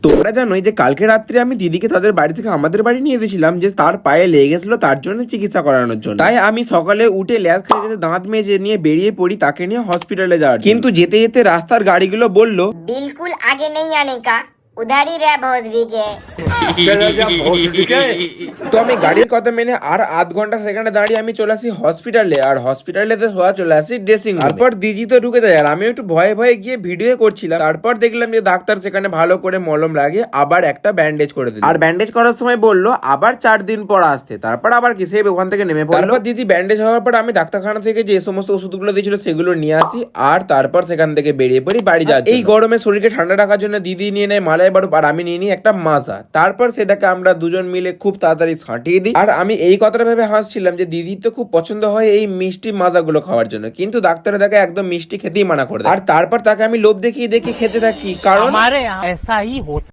তোমরা জানোই যে কালকে রাত্রে আমি দিদিকে তাদের বাড়ি থেকে আমাদের বাড়ি নিয়ে এসেছিলাম, যে তার পায়ে লেগে গেছিল, তার জন্য চিকিৎসা করানোর জন্য। তাই আমি সকালে উঠে ল্যাস খেয়ে দাঁত মেজে নিয়ে বেরিয়ে পড়ি তাকে নিয়ে হসপিটালে যাওয়ার। কিন্তু যেতে যেতে রাস্তার গাড়িগুলো বলল, बिल्कुल आगे नहीं आने का, उधर ही रह भोसड़ी के। তো আমি গাড়ির কথা মেনে আর আধ ঘন্টা সেখানে দাঁড়িয়ে আমি চলে আসি হসপিটালে। আর হসপিটালে সোয়া চলে আসি ড্রেসিং। তারপর দিদি তো ঢুকে যায়, আর আমি একটু ভয়ে ভয়ে গিয়ে ভিডিও করছিলাম। তারপর দেখলাম যে ডাক্তার সেখানে ভালো করে মলম লাগিয়ে আবার একটা ব্যান্ডেজ করে দিল। আর ব্যান্ডেজ করার সময় বললো আবার 4 দিন পর আসতে। তারপর আবার কি সে ওখান থেকে নেমে পড়লো। তারপর দিদি ব্যান্ডেজ হওয়ার পর আমি ডাক্তারখানা থেকে যে সমস্ত ওষুধগুলো দিয়েছিল সেগুলো নিয়ে আসি, আর তারপর সেখান থেকে বেরিয়ে পড়ি বাড়ি যাওয়ার। এই গরমে শরীরকে ঠান্ডা রাখার জন্য দিদি নিয়ে নেয় মালাই বারুদ, আর আমি নিয়ে নিই একটা মাজা। তারপর সেটাকে আমরা দুজন মিলে খুব তাড়াতাড়ি ছাঁটিয়ে দিই। আর আমি এই কথাটা ভেবে হাসছিলাম যে দিদির তো খুব পছন্দ হয় এই মিষ্টি মাজাগুলো খাওয়ার জন্য, কিন্তু ডাক্তারের তাকে একদম মিষ্টি খেতেই মানা করে দেয়। আর তারপর তাকে আমি লোভ দেখিয়ে খেতে থাকি, কারণ हमारे यहाँ ऐसा ही होता।